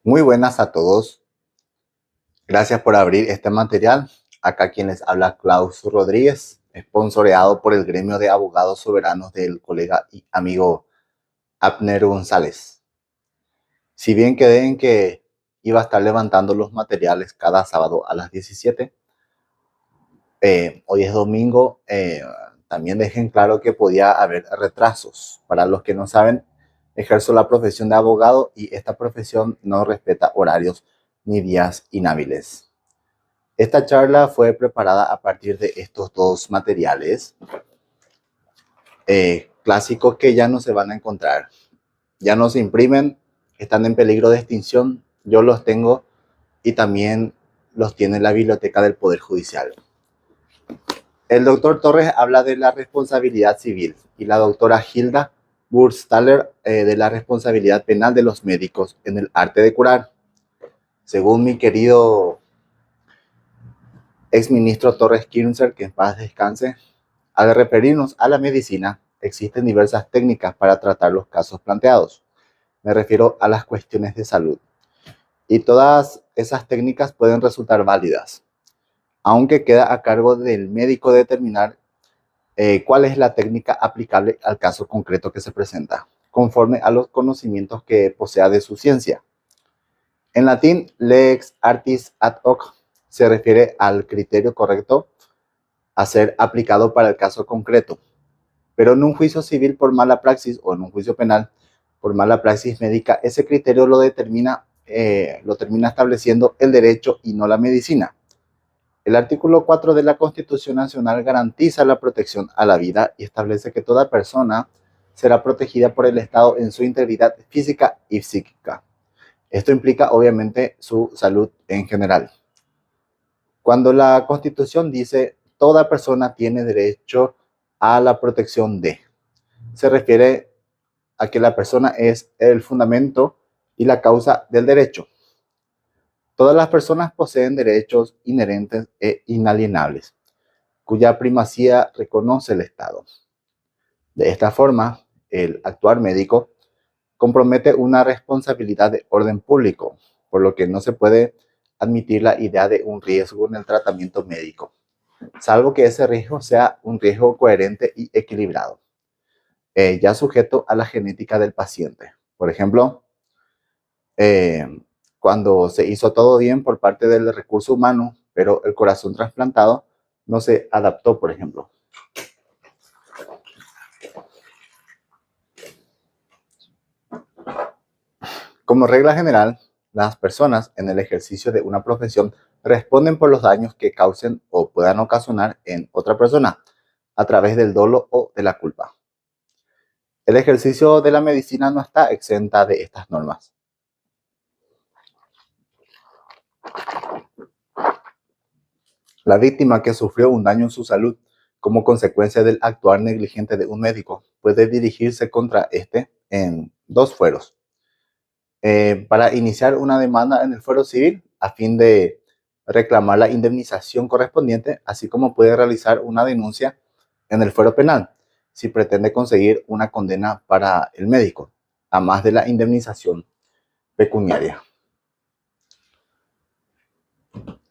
Muy buenas a todos. Gracias por abrir este material. Acá quien les habla Klaus Rodríguez, sponsoreado por el gremio de abogados soberanos del colega y amigo Abner González. Si bien quedé en que iba a estar levantando los materiales cada sábado a las 17, hoy es domingo, también dejen claro que podía haber retrasos. Para los que no saben, ejerzo la profesión de abogado y esta profesión no respeta horarios ni días inhábiles. Esta charla fue preparada a partir de estos dos materiales clásicos que ya no se van a encontrar. Ya no se imprimen, están en peligro de extinción. Yo los tengo y también los tiene la Biblioteca del Poder Judicial. El doctor Torres habla de la responsabilidad civil y la doctora Hilda Burstaller de la responsabilidad penal de los médicos en el arte de curar. Según mi querido exministro Torres Kirchner, que en paz descanse, al referirnos a la medicina, existen diversas técnicas para tratar los casos planteados. Me refiero a las cuestiones de salud. Y todas esas técnicas pueden resultar válidas, aunque queda a cargo del médico determinar cuál es la técnica aplicable al caso concreto que se presenta, conforme a los conocimientos que posea de su ciencia. En latín, lex artis ad hoc se refiere al criterio correcto a ser aplicado para el caso concreto. Pero en un juicio civil por mala praxis o en un juicio penal por mala praxis médica, ese criterio lo termina estableciendo el derecho y no la medicina. El artículo 4 de la Constitución Nacional garantiza la protección a la vida y establece que toda persona será protegida por el Estado en su integridad física y psíquica. Esto implica obviamente su salud en general. Cuando la Constitución dice toda persona tiene derecho a la protección de, se refiere a que la persona es el fundamento y la causa del derecho. Todas las personas poseen derechos inherentes e inalienables, cuya primacía reconoce el Estado. De esta forma, el actuar médico compromete una responsabilidad de orden público, por lo que no se puede admitir la idea de un riesgo en el tratamiento médico, salvo que ese riesgo sea un riesgo coherente y equilibrado, ya sujeto a la genética del paciente. Por ejemplo, eh, cuando se hizo todo bien por parte del recurso humano, pero el corazón trasplantado no se adaptó, por ejemplo. Como regla general, las personas en el ejercicio de una profesión responden por los daños que causen o puedan ocasionar en otra persona a través del dolo o de la culpa. El ejercicio de la medicina no está exenta de estas normas. La víctima que sufrió un daño en su salud como consecuencia del actuar negligente de un médico puede dirigirse contra este en dos fueros. Para iniciar una demanda en el fuero civil a fin de reclamar la indemnización correspondiente, así como puede realizar una denuncia en el fuero penal si pretende conseguir una condena para el médico, a más de la indemnización pecuniaria.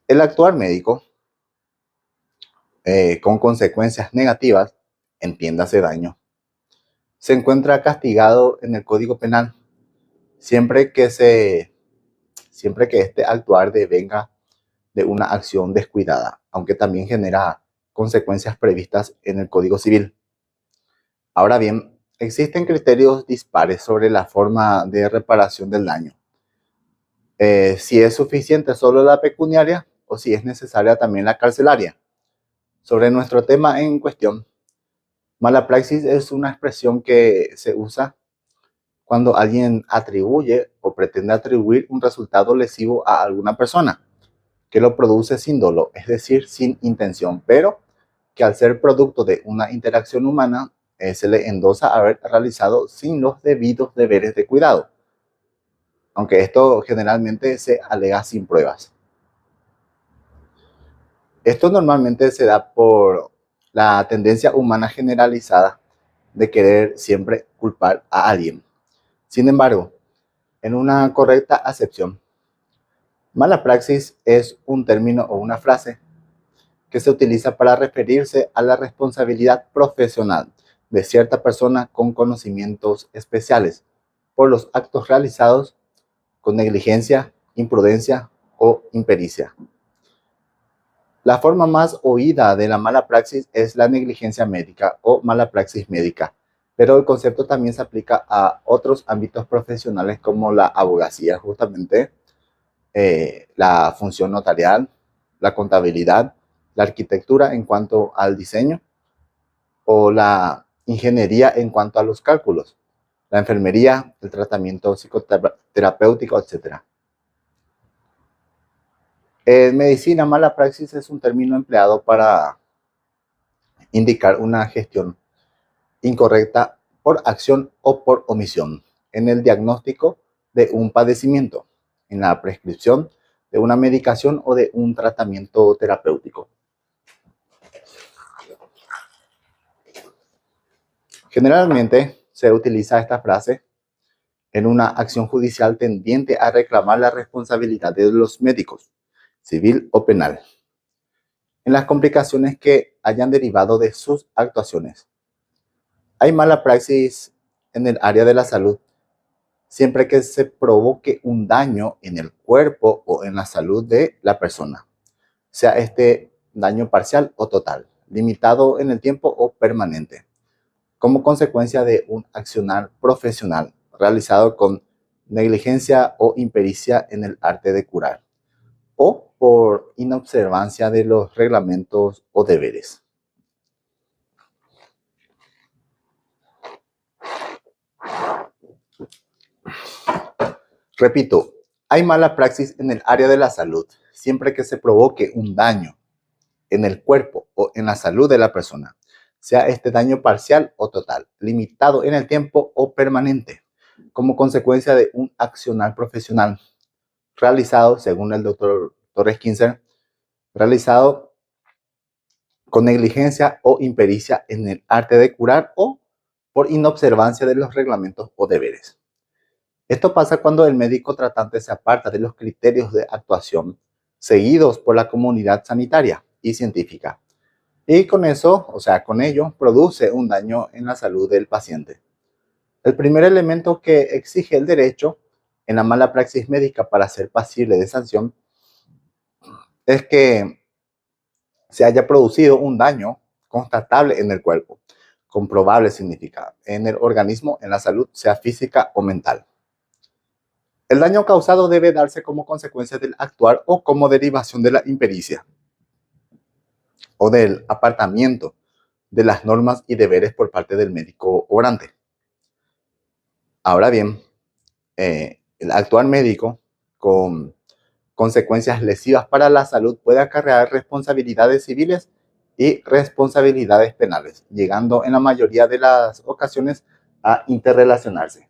El actuar médico con consecuencias negativas, entiéndase daño, se encuentra castigado en el Código Penal siempre que este actuar devenga de una acción descuidada, aunque también genera consecuencias previstas en el Código Civil. Ahora bien, existen criterios dispares sobre la forma de reparación del daño. Si es suficiente solo la pecuniaria o si es necesaria también la carcelaria. Sobre nuestro tema en cuestión, mala praxis es una expresión que se usa cuando alguien atribuye o pretende atribuir un resultado lesivo a alguna persona, que lo produce sin dolo, es decir, sin intención, pero que al ser producto de una interacción humana, se le endosa haber realizado sin los debidos deberes de cuidado, aunque esto generalmente se alega sin pruebas. Esto normalmente se da por la tendencia humana generalizada de querer siempre culpar a alguien. Sin embargo, En una correcta acepción, mala praxis es un término o una frase que se utiliza para referirse a la responsabilidad profesional de cierta persona con conocimientos especiales por los actos realizados con negligencia, imprudencia o impericia. La forma más oída de la mala praxis es la negligencia médica o mala praxis médica, pero el concepto también se aplica a otros ámbitos profesionales como la abogacía, justamente, la función notarial, la contabilidad, la arquitectura en cuanto al diseño o la ingeniería en cuanto a los cálculos, la enfermería, el tratamiento psicoterapéutico, etc. En medicina, mala praxis es un término empleado para indicar una gestión incorrecta por acción o por omisión en el diagnóstico de un padecimiento, en la prescripción de una medicación o de un tratamiento terapéutico. Generalmente se utiliza esta frase en una acción judicial tendiente a reclamar la responsabilidad de los médicos, civil o penal, en las complicaciones que hayan derivado de sus actuaciones. Hay mala praxis en el área de la salud siempre que se provoque un daño en el cuerpo o en la salud de la persona, sea este daño parcial o total, limitado en el tiempo o permanente, como consecuencia de un accionar profesional realizado con negligencia o impericia en el arte de curar, o por inobservancia de los reglamentos o deberes. Repito, hay mala praxis en el área de la salud siempre que se provoque un daño en el cuerpo o en la salud de la persona, sea este daño parcial o total, limitado en el tiempo o permanente, como consecuencia de un accionar profesional realizado, según el doctor Torres Kinzer, realizado con negligencia o impericia en el arte de curar o por inobservancia de los reglamentos o deberes. Esto pasa cuando el médico tratante se aparta de los criterios de actuación seguidos por la comunidad sanitaria y científica. Y con eso, con ello, produce un daño en la salud del paciente. El primer elemento que exige el derecho en la mala praxis médica para ser pasible de sanción es que se haya producido un daño constatable en el cuerpo, con probable significado, en el organismo, en la salud, sea física o mental. El daño causado debe darse como consecuencia del actuar o como derivación de la impericia o del apartamiento de las normas y deberes por parte del médico obrante. Ahora bien, el actuar médico con consecuencias lesivas para la salud puede acarrear responsabilidades civiles y responsabilidades penales, llegando en la mayoría de las ocasiones a interrelacionarse.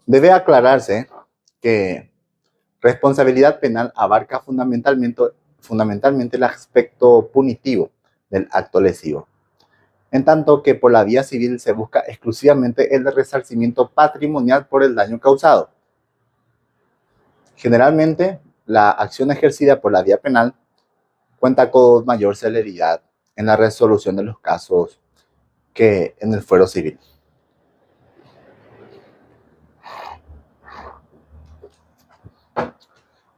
Debe aclararse que responsabilidad penal abarca fundamentalmente el aspecto punitivo del acto lesivo, en tanto que por la vía civil se busca exclusivamente el resarcimiento patrimonial por el daño causado. Generalmente, la acción ejercida por la vía penal cuenta con mayor celeridad en la resolución de los casos que en el fuero civil.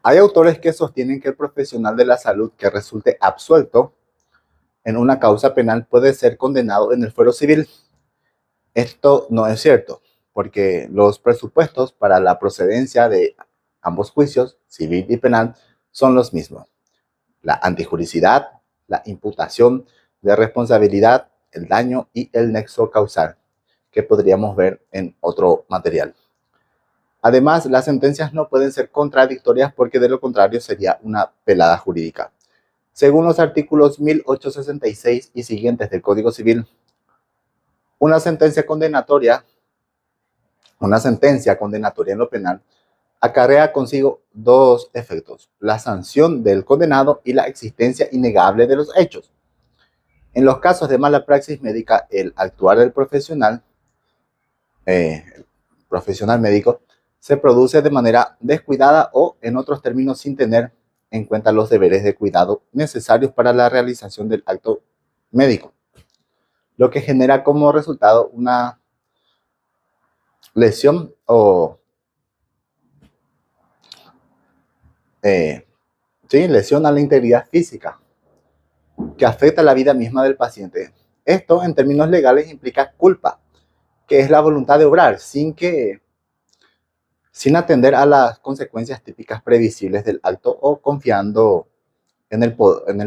Hay autores que sostienen que el profesional de la salud que resulte absuelto en una causa penal puede ser condenado en el fuero civil. Esto no es cierto, porque los presupuestos para la procedencia de ambos juicios, civil y penal, son los mismos: la antijuricidad, la imputación de responsabilidad, el daño y el nexo causal, que podríamos ver en otro material. Además, las sentencias no pueden ser contradictorias porque de lo contrario sería una pelada jurídica. Según los artículos 1866 y siguientes del Código Civil, una sentencia condenatoria en lo penal acarrea consigo dos efectos: la sanción del condenado y la existencia innegable de los hechos. En los casos de mala praxis médica, el actuar del profesional profesional médico, se produce de manera descuidada o, en otros términos, sin tener en cuenta los deberes de cuidado necesarios para la realización del acto médico, lo que genera como resultado una lesión o lesión a la integridad física que afecta la vida misma del paciente. Esto, en términos legales, implica culpa, que es la voluntad de obrar sin atender a las consecuencias típicas previsibles del acto o confiando en el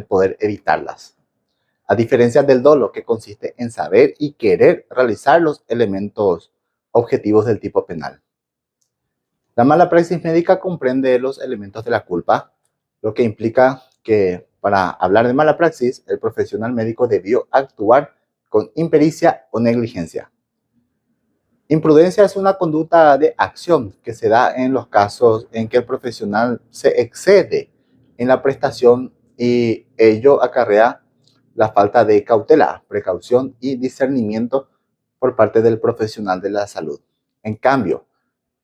poder evitarlas. A diferencia del dolo, que consiste en saber y querer realizar los elementos objetivos del tipo penal. La mala praxis médica comprende los elementos de la culpa, lo que implica que para hablar de mala praxis, el profesional médico debió actuar con impericia o negligencia. Imprudencia es una conducta de acción que se da en los casos en que el profesional se excede en la prestación y ello acarrea la falta de cautela, precaución y discernimiento por parte del profesional de la salud. En cambio,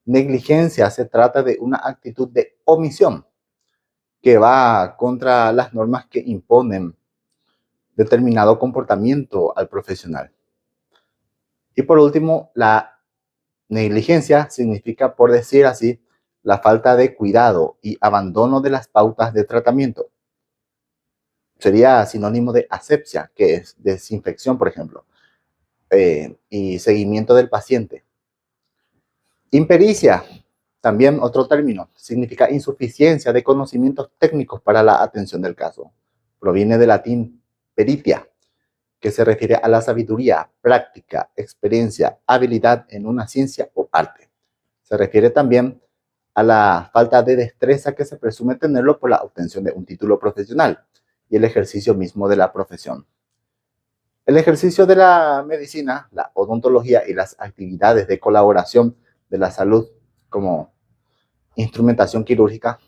negligencia se trata de una actitud de omisión que va contra las normas que imponen determinado comportamiento al profesional. Y por último, la negligencia significa, por decir así, la falta de cuidado y abandono de las pautas de tratamiento. Sería sinónimo de asepsia, que es desinfección, por ejemplo, y seguimiento del paciente. Impericia, también otro término, significa insuficiencia de conocimientos técnicos para la atención del caso. Proviene del latín peritia, que se refiere a la sabiduría, práctica, experiencia, habilidad en una ciencia o arte. Se refiere también a la falta de destreza que se presume tenerlo por la obtención de un título profesional y el ejercicio mismo de la profesión. El ejercicio de la medicina, la odontología y las actividades de colaboración de la salud como instrumentación quirúrgica,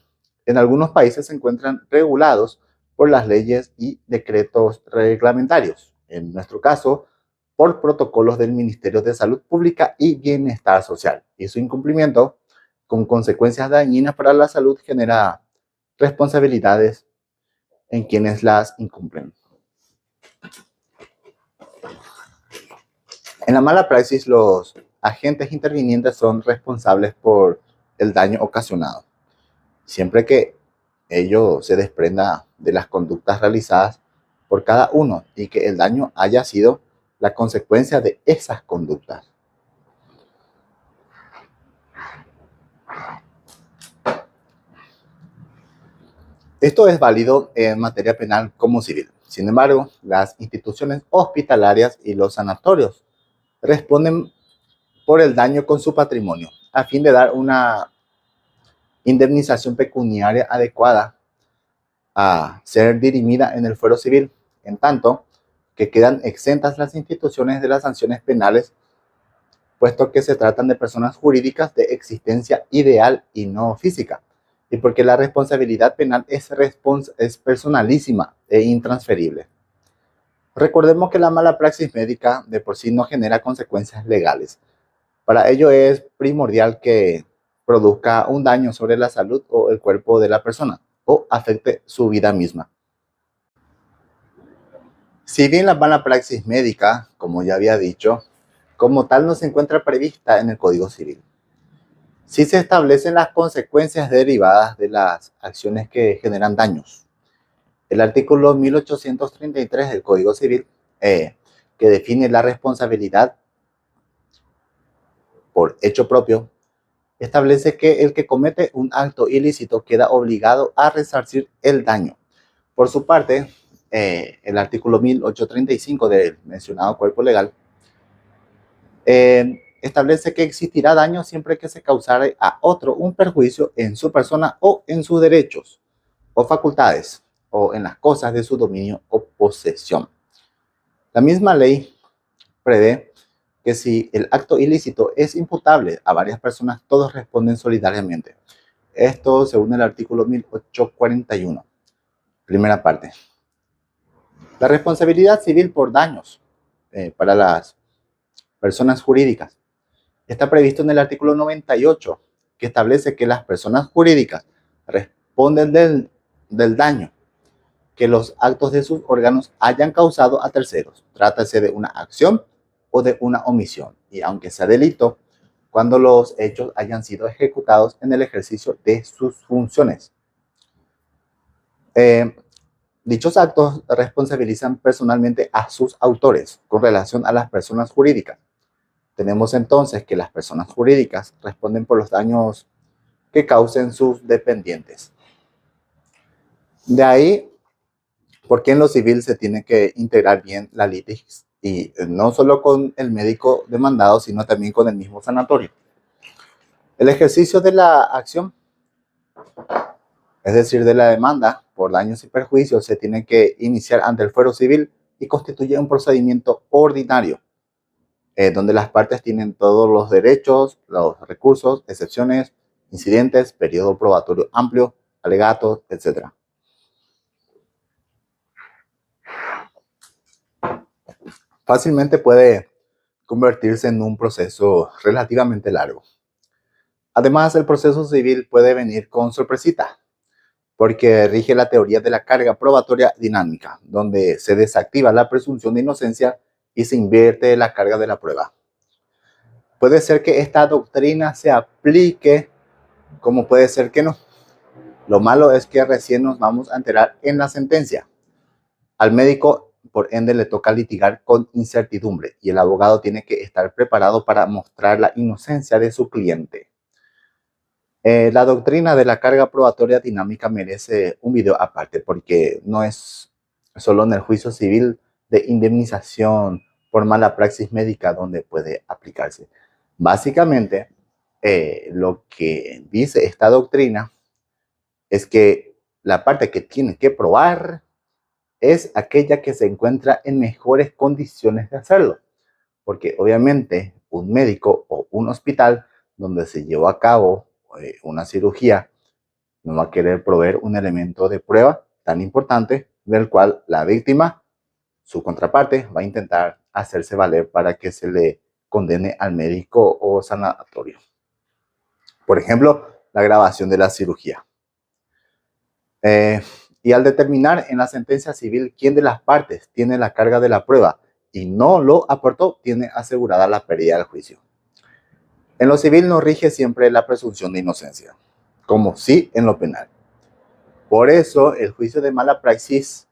en algunos países se encuentran regulados por las leyes y decretos reglamentarios. En nuestro caso, por protocolos del Ministerio de Salud Pública y Bienestar Social. Y su incumplimiento, con consecuencias dañinas para la salud, genera responsabilidades en quienes las incumplen. En la mala praxis, los agentes intervinientes son responsables por el daño ocasionado, siempre que ello se desprenda de las conductas realizadas por cada uno y que el daño haya sido la consecuencia de esas conductas. Esto es válido en materia penal como civil. Sin embargo, las instituciones hospitalarias y los sanatorios responden por el daño con su patrimonio, a fin de dar una indemnización pecuniaria adecuada a ser dirimida en el fuero civil, en tanto que quedan exentas las instituciones de las sanciones penales, puesto que se tratan de personas jurídicas de existencia ideal y no física, y porque la responsabilidad penal es personalísima e intransferible. Recordemos que la mala praxis médica de por sí no genera consecuencias legales. Para ello es primordial que produzca un daño sobre la salud o el cuerpo de la persona o afecte su vida misma. Si bien la mala praxis médica, como ya había dicho, como tal no se encuentra prevista en el Código Civil, sí se establecen las consecuencias derivadas de las acciones que generan daños. El artículo 1833 del Código Civil, que define la responsabilidad por hecho propio, establece que el que comete un acto ilícito queda obligado a resarcir el daño. Por su parte, el artículo 1835 del mencionado cuerpo legal establece que existirá daño siempre que se causare a otro un perjuicio en su persona o en sus derechos o facultades o en las cosas de su dominio o posesión. La misma ley prevé que si el acto ilícito es imputable a varias personas, todos responden solidariamente. Esto según el artículo 1841, primera parte. La responsabilidad civil por daños para las personas jurídicas Está previsto en el artículo 98, que establece que las personas jurídicas responden del daño que los actos de sus órganos hayan causado a terceros. Trátase de una acción o de una omisión, y aunque sea delito, cuando los hechos hayan sido ejecutados en el ejercicio de sus funciones. Dichos actos responsabilizan personalmente a sus autores con relación a las personas jurídicas. Tenemos entonces que las personas jurídicas responden por los daños que causen sus dependientes. De ahí, porque en lo civil se tiene que integrar bien la litis, y no solo con el médico demandado, sino también con el mismo sanatorio. El ejercicio de la acción, es decir, de la demanda por daños y perjuicios, se tiene que iniciar ante el fuero civil y constituye un procedimiento ordinario, donde las partes tienen todos los derechos, los recursos, excepciones, incidentes, periodo probatorio amplio, alegatos, etc. Fácilmente puede convertirse en un proceso relativamente largo. Además, el proceso civil puede venir con sorpresita, porque rige la teoría de la carga probatoria dinámica, donde se desactiva la presunción de inocencia y se invierte la carga de la prueba. Puede ser que esta doctrina se aplique, como puede ser que no. Lo malo es que recién nos vamos a enterar en la sentencia. Al médico, por ende, le toca litigar con incertidumbre, y el abogado tiene que estar preparado para mostrar la inocencia de su cliente. La doctrina de la carga probatoria dinámica merece un video aparte, porque no es solo en el juicio civil de indemnización por mala praxis médica donde puede aplicarse. Básicamente, lo que dice esta doctrina es que la parte que tiene que probar es aquella que se encuentra en mejores condiciones de hacerlo, porque obviamente un médico o un hospital donde se llevó a cabo una cirugía no va a querer proveer un elemento de prueba tan importante del cual la víctima, su contraparte, va a intentar hacerse valer para que se le condene al médico o sanatorio. Por ejemplo, la grabación de la cirugía. Y al determinar en la sentencia civil quién de las partes tiene la carga de la prueba y no lo aportó, tiene asegurada la pérdida del juicio. En lo civil no rige siempre la presunción de inocencia, como sí en lo penal. Por eso, el juicio de mala praxis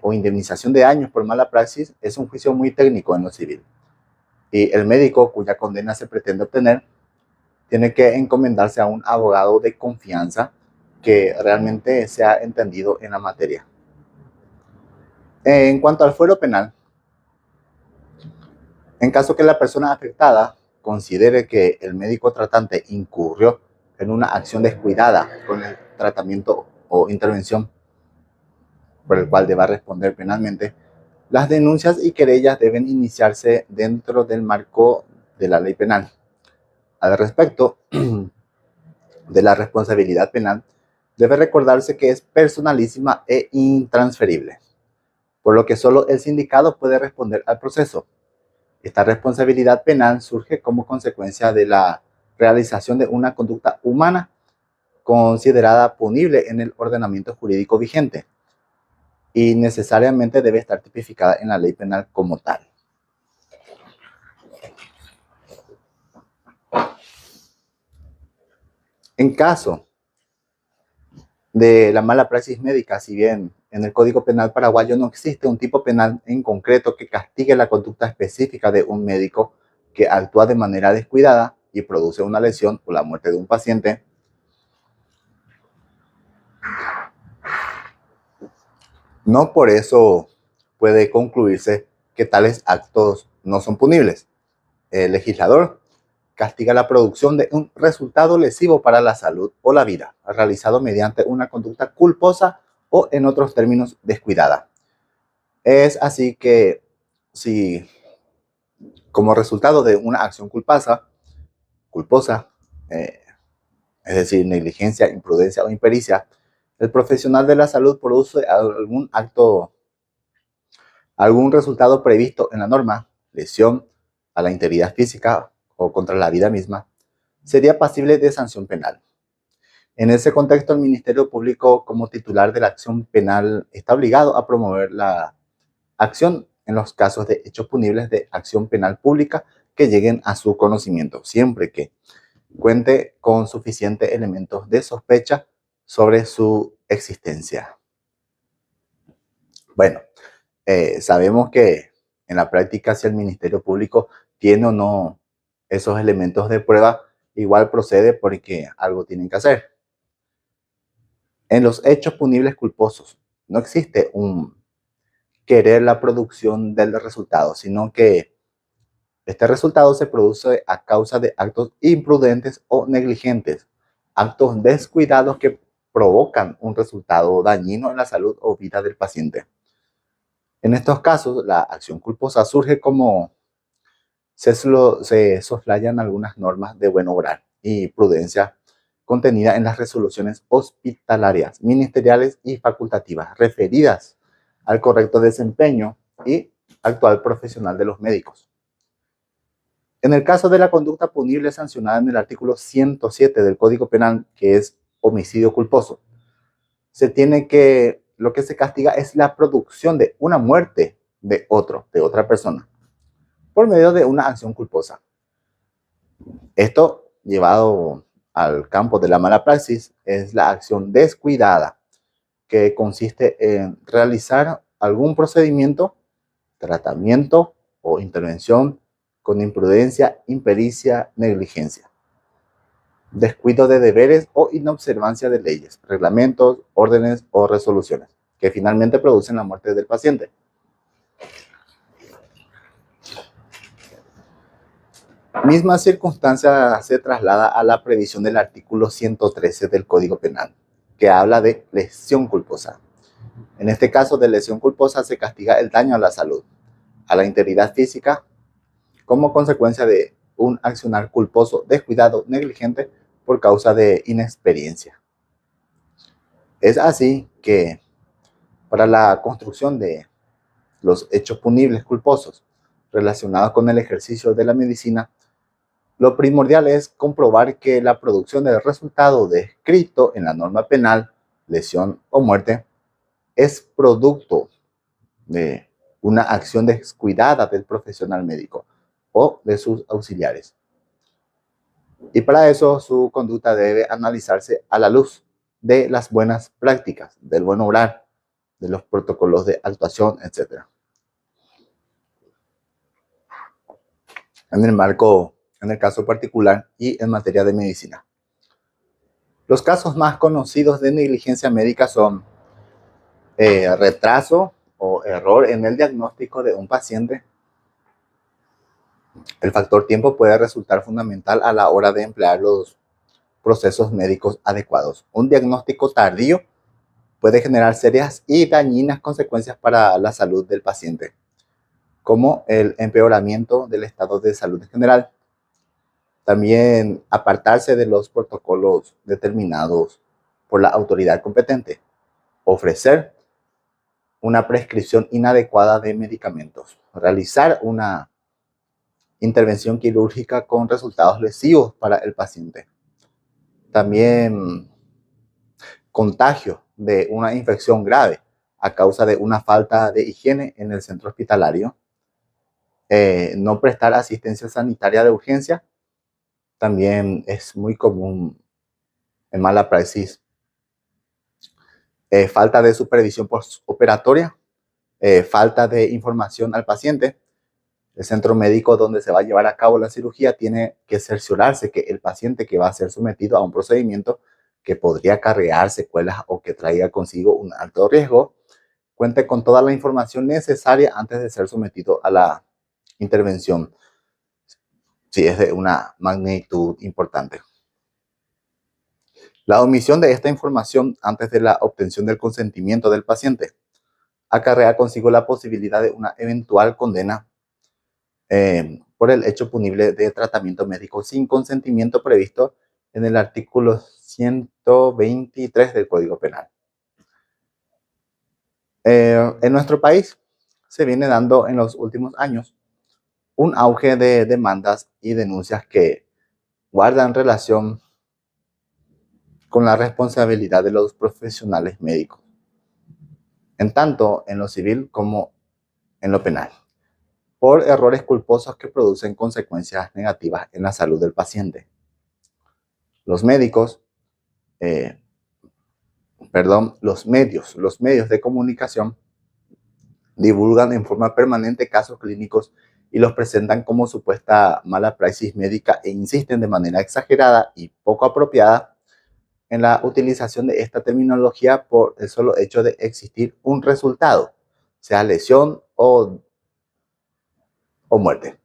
o indemnización de daños por mala praxis es un juicio muy técnico en lo civil. Y el médico cuya condena se pretende obtener tiene que encomendarse a un abogado de confianza que realmente sea entendido en la materia. En cuanto al fuero penal, en caso que la persona afectada considere que el médico tratante incurrió en una acción descuidada con el tratamiento o intervención por el cual deba responder penalmente, las denuncias y querellas deben iniciarse dentro del marco de la ley penal. Al respecto de la responsabilidad penal, debe recordarse que es personalísima e intransferible, por lo que solo el sindicado puede responder al proceso. Esta responsabilidad penal surge como consecuencia de la realización de una conducta humana considerada punible en el ordenamiento jurídico vigente y necesariamente debe estar tipificada en la ley penal como tal. En caso de la mala praxis médica, si bien en el Código Penal paraguayo no existe un tipo penal en concreto que castigue la conducta específica de un médico que actúa de manera descuidada y produce una lesión o la muerte de un paciente, no por eso puede concluirse que tales actos no son punibles. El legislador castiga la producción de un resultado lesivo para la salud o la vida, realizado mediante una conducta culposa o, en otros términos, descuidada. Es así que si como resultado de una acción culposa, es decir, negligencia, imprudencia o impericia, el profesional de la salud produce algún resultado previsto en la norma, lesión a la integridad física o contra la vida misma, sería pasible de sanción penal. En ese contexto, el Ministerio Público, como titular de la acción penal, está obligado a promover la acción en los casos de hechos punibles de acción penal pública que lleguen a su conocimiento, siempre que cuente con suficientes elementos de sospecha sobre su existencia. Bueno, sabemos que en la práctica, si el Ministerio Público tiene o no esos elementos de prueba, igual procede porque algo tienen que hacer. En los hechos punibles culposos no existe un querer la producción del resultado, sino que este resultado se produce a causa de actos imprudentes o negligentes, actos descuidados que provocan un resultado dañino en la salud o vida del paciente. En estos casos, la acción culposa surge como se soslayan algunas normas de buen obrar y prudencia contenida en las resoluciones hospitalarias, ministeriales y facultativas referidas al correcto desempeño y actual profesional de los médicos. En el caso de la conducta punible sancionada en el artículo 107 del Código Penal, que es homicidio culposo, lo que se castiga es la producción de una muerte de otra persona, por medio de una acción culposa. Esto, llevado al campo de la mala praxis, es la acción descuidada, que consiste en realizar algún procedimiento, tratamiento o intervención con imprudencia, impericia, negligencia, descuido de deberes o inobservancia de leyes, reglamentos, órdenes o resoluciones, que finalmente producen la muerte del paciente. Misma circunstancia se traslada a la previsión del artículo 113 del Código Penal, que habla de lesión culposa. En este caso de lesión culposa se castiga el daño a la salud, a la integridad física, como consecuencia de un accionar culposo, descuidado, negligente por causa de inexperiencia. Es así que para la construcción de los hechos punibles culposos relacionados con el ejercicio de la medicina, lo primordial es comprobar que la producción del resultado descrito en la norma penal, lesión o muerte, es producto de una acción descuidada del profesional médico o de sus auxiliares. Y para eso su conducta debe analizarse a la luz de las buenas prácticas, del buen obrar, de los protocolos de actuación, etc. En el caso particular y en materia de medicina. Los casos más conocidos de negligencia médica son retraso o error en el diagnóstico de un paciente. El factor tiempo puede resultar fundamental a la hora de emplear los procesos médicos adecuados. Un diagnóstico tardío puede generar serias y dañinas consecuencias para la salud del paciente, como el empeoramiento del estado de salud en general. También apartarse de los protocolos determinados por la autoridad competente. Ofrecer una prescripción inadecuada de medicamentos. Realizar una intervención quirúrgica con resultados lesivos para el paciente. También contagio de una infección grave a causa de una falta de higiene en el centro hospitalario. No prestar asistencia sanitaria de urgencia. También es muy común en mala praxis. Falta de supervisión postoperatoria. Falta de información al paciente. El centro médico donde se va a llevar a cabo la cirugía tiene que cerciorarse que el paciente que va a ser sometido a un procedimiento que podría acarrear secuelas o que traiga consigo un alto riesgo, cuente con toda la información necesaria antes de ser sometido a la intervención, si es de una magnitud importante. La omisión de esta información antes de la obtención del consentimiento del paciente acarrea consigo la posibilidad de una eventual condena por el hecho punible de tratamiento médico sin consentimiento previsto en el artículo 123 del Código Penal. En nuestro país se viene dando en los últimos años un auge de demandas y denuncias que guardan relación con la responsabilidad de los profesionales médicos, en tanto en lo civil como en lo penal, por errores culposos que producen consecuencias negativas en la salud del paciente. Los médicos, eh, los medios de comunicación divulgan en forma permanente casos clínicos y los presentan como supuesta mala praxis médica e insisten de manera exagerada y poco apropiada en la utilización de esta terminología por el solo hecho de existir un resultado, sea lesión o muerte,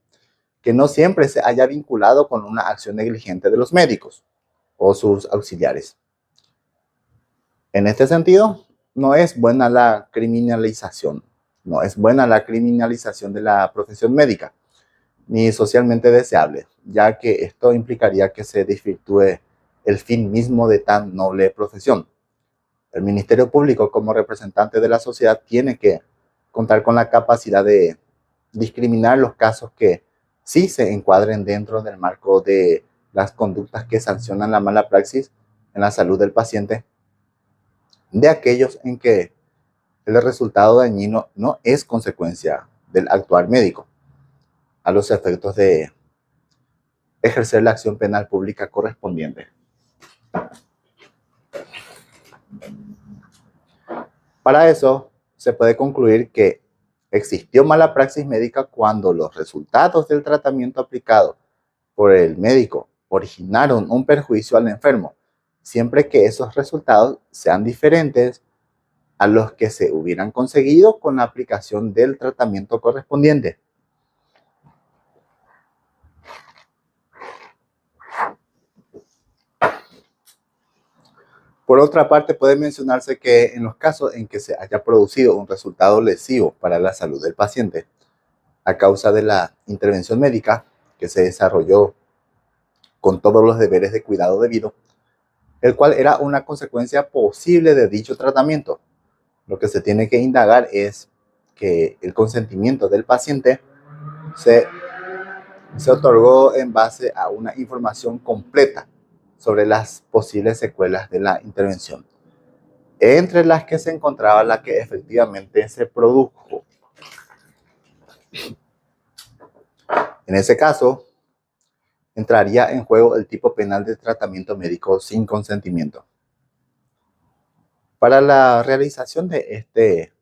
que no siempre se haya vinculado con una acción negligente de los médicos o sus auxiliares. En este sentido, no es buena la criminalización de la profesión médica, ni socialmente deseable, ya que esto implicaría que se desvirtúe el fin mismo de tan noble profesión. El Ministerio Público, como representante de la sociedad, tiene que contar con la capacidad de discriminar los casos que sí se encuadren dentro del marco de las conductas que sancionan la mala praxis en la salud del paciente, de aquellos en que el resultado dañino no es consecuencia del actuar médico, a los efectos de ejercer la acción penal pública correspondiente. Para eso, se puede concluir que existió mala praxis médica cuando los resultados del tratamiento aplicado por el médico originaron un perjuicio al enfermo, siempre que esos resultados sean diferentes a los que se hubieran conseguido con la aplicación del tratamiento correspondiente. Por otra parte, puede mencionarse que en los casos en que se haya producido un resultado lesivo para la salud del paciente a causa de la intervención médica que se desarrolló con todos los deberes de cuidado debido, el cual era una consecuencia posible de dicho tratamiento, lo que se tiene que indagar es que el consentimiento del paciente se otorgó en base a una información completa sobre las posibles secuelas de la intervención, entre las que se encontraba la que efectivamente se produjo. En ese caso, entraría en juego el tipo penal de tratamiento médico sin consentimiento. Para la realización de este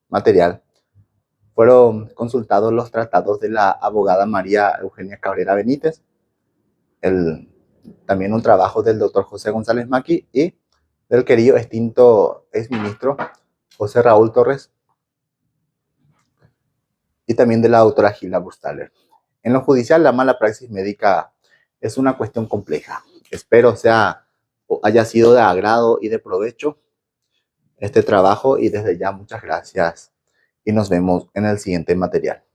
material, fueron consultados los tratados de la abogada María Eugenia Cabrera Benítez, también un trabajo del doctor José González Maqui y del querido extinto exministro José Raúl Torres, y también de la doctora Gilda Burstaller. En lo judicial, la mala praxis médica es una cuestión compleja. Espero haya sido de agrado y de provecho este trabajo, y desde ya muchas gracias y nos vemos en el siguiente material.